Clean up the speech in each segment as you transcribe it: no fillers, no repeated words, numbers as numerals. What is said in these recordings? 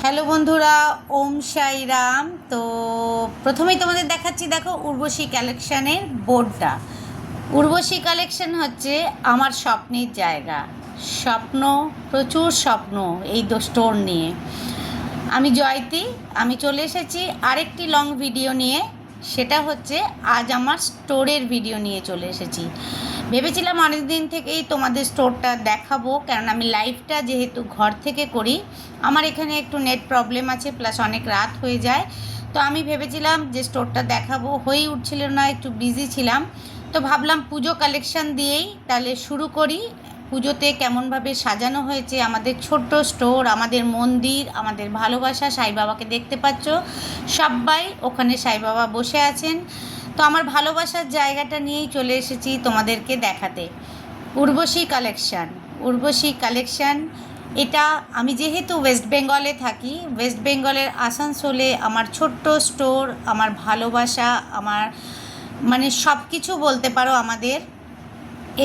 Hello বন্ধুরা, ওম সাই রাম। তো প্রথমেই তোমাদের দেখাচ্ছি, দেখো উর্বশী কালেকশানের বোর্ডটা। উর্বশী কালেকশন হচ্ছে আমার স্বপ্নের জায়গা। স্বপ্ন, প্রচুর স্বপ্ন এই স্টোর নিয়ে। আমি জয়তী, আমি চলে এসেছি আরেকটি লং ভিডিও নিয়ে। সেটা হচ্ছে আজ আমার স্টোরের ভিডিও নিয়ে চলে এসেছি। ভেবেছিলাম অনেক দিন থেকেই তোমাদের স্টোরটা দেখাবো, কারণ আমি লাইভটা যেহেতু ঘর থেকে করি, আমার এখানে একটু নেট প্রবলেম আছে, প্লাস অনেক রাত হয়ে যায়। তো আমি ভেবেছিলাম যে স্টোরটা দেখাবো, হয়েই উঠছিল না, একটু বিজি ছিলাম। তো ভাবলাম পুজো কালেকশান দিয়েই তাহলে শুরু করি। পুজোতে কেমনভাবে সাজানো হয়েছে আমাদের ছোট্ট স্টোর, আমাদের মন্দির, আমাদের ভালোবাসা সাই বাবাকে দেখতে পাচ্ছ, সবাই ওখানে সাই বাবা বসে আছেন। তো আমার ভালোবাসার জায়গাটা নিয়েই চলে এসেছি তোমাদেরকে দেখাতে। উর্বশী কালেকশান, উর্বশী কালেকশান এটা আমি যেহেতু ওয়েস্ট বেঙ্গলে থাকি, ওয়েস্ট বেঙ্গলের আসানসোলে আমার ছোট্ট স্টোর, আমার ভালোবাসা, আমার মানে সব কিছু বলতে পারো আমাদের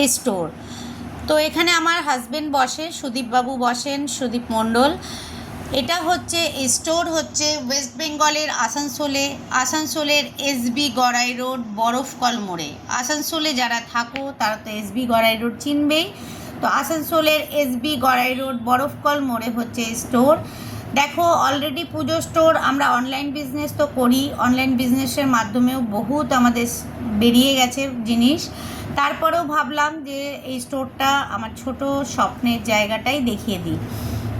এই স্টোর। তো এখানে আমার হাজবেন্ড বসে, সুদীপবাবু বসেন, সুদীপ মণ্ডল। এটা হচ্ছে স্টোর হচ্ছে ওয়েস্ট বেঙ্গলের আসানসোলের এসবি গড়াই রোড বরফকল মোড়ে। আসানসোলে যারা থাকো তারা তো এসবি গড়াই রোড চিনবেই। তো আসানসোলের এসবি গড়াই রোড বরফকল মোড়ে হচ্ছে স্টোর। দেখো অলরেডি পুজো স্টোর, আমরা অনলাইন বিজনেস তো করি, অনলাইন বিজনেসের মাধ্যমেও বহুত আমাদের বেরিয়ে গেছে জিনিস। তারপরেও ভাবলাম যে এই স্টোরটা আমার ছোট স্বপ্নের জায়গাটাই দেখিয়ে দিই।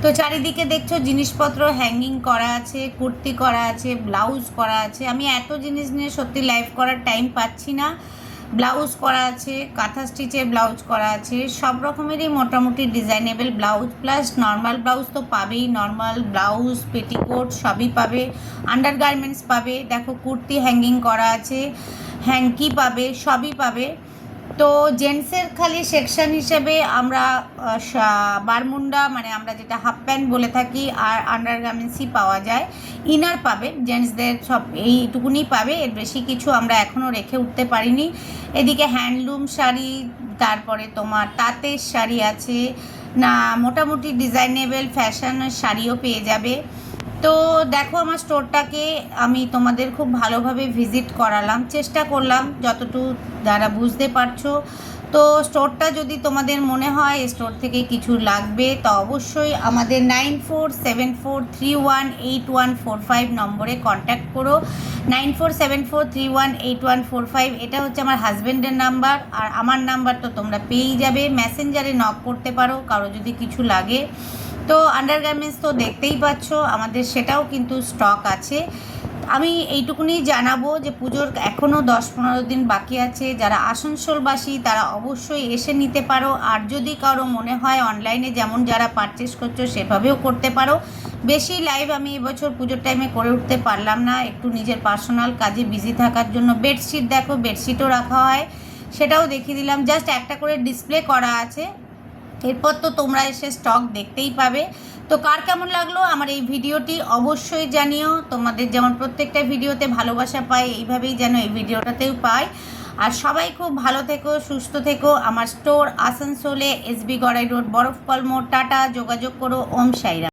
তো চারিদিকে দেখছো জিনিসপত্র হ্যাঙ্গিং করা আছে, কুর্তি করা আছে, ব্লাউজ করা আছে। আমি এত জিনিস নিয়ে সত্যি লাইভ করার টাইম পাচ্ছি না। ব্লাউজ করা আছে, কাঁথা স্টিচের ব্লাউজ করা আছে, সব রকমেরই মোটামুটি designable blouse, plus normal blouse তো পাবেই, নর্মাল ব্লাউজ, পেটিকোট সবই পাবে, আন্ডার গার্মেন্টস পাবে। দেখো কুর্তি হ্যাঙ্গিং করা আছে, হ্যাঙ্কি পাবে, সবই পাবে। তো জেন্টসের খালি সেকশন হিসেবে আমরা বারমুন্ডা, মানে আমরা যেটা হাফ প্যান্ট বলে থাকি, আর আন্ডার গার্মেন্টসই পাওয়া যায়। ইনার পাবে, জেন্টসদের সব এইটুকুনি পাবে, এর বেশি কিছু আমরা এখনও রেখে উঠতে পারিনি। এদিকে হ্যান্ডলুম শাড়ি, তারপরে তোমার তাঁতের শাড়ি আছে, না মোটামুটি ডিজাইনেবল ফ্যাশনের শাড়িও পেয়ে যাবে। তো দেখো আমার স্টোরটাকে আমি তোমাদের খুব ভালোভাবে ভিজিট করালাম, চেষ্টা করলাম যতটুকু যারা বুঝতে পারছো। তো স্টোরটা যদি তোমাদের মনে হয় স্টোর থেকে কিছু লাগবে, তো অবশ্যই আমাদের 9474318145 নম্বরে কন্ট্যাক্ট করো। 9474318145, এটা হচ্ছে আমার হাজব্যান্ডের নাম্বার, আর আমার নাম্বার তো তোমরা পেয়েই যাবে। মেসেঞ্জারে নক করতে পারো কারো যদি কিছু লাগে। তো আন্ডার গার্মেন্টস তো দেখতেই পাচ্ছ আমাদের, সেটাও কিন্তু স্টক আছে। আমি এইটুকুনি জানাবো যে পুজোর এখনও 10-15 দিন বাকি আছে। যারা আসানসোলবাসী তারা অবশ্যই এসে নিতে পারো, আর যদি কারো মনে হয় অনলাইনে যেমন যারা পারচেস করছো সেভাবেও করতে পারো। বেশি লাইভ আমি এবছর পুজোর টাইমে করে উঠতে পারলাম না, একটু নিজের পার্সোনাল কাজে বিজি থাকার জন্য। বেডশিট দেখো, বেডশিটও রাখা হয়, সেটাও দেখিয়ে দিলাম। জাস্ট একটা করে ডিসপ্লে করা আছে, এরপর তো তোমরা এসে স্টক দেখতেই পাবে। তো কার কেমন লাগলো আমার এই ভিডিওটি অবশ্যই জানিও। তোমাদের যেমন প্রত্যেকটা ভিডিওতে ভালোবাসা পাই, এইভাবেই যেন এই ভিডিওটাতেও পাই। আর সবাই খুব ভালো থেকো, সুস্থ থেকো। আমার স্টোর আসানসোলে এসবি গড়াই রোড বরফকল মোড়। টাটা, যোগাযোগ করো। ওম সাই রাম।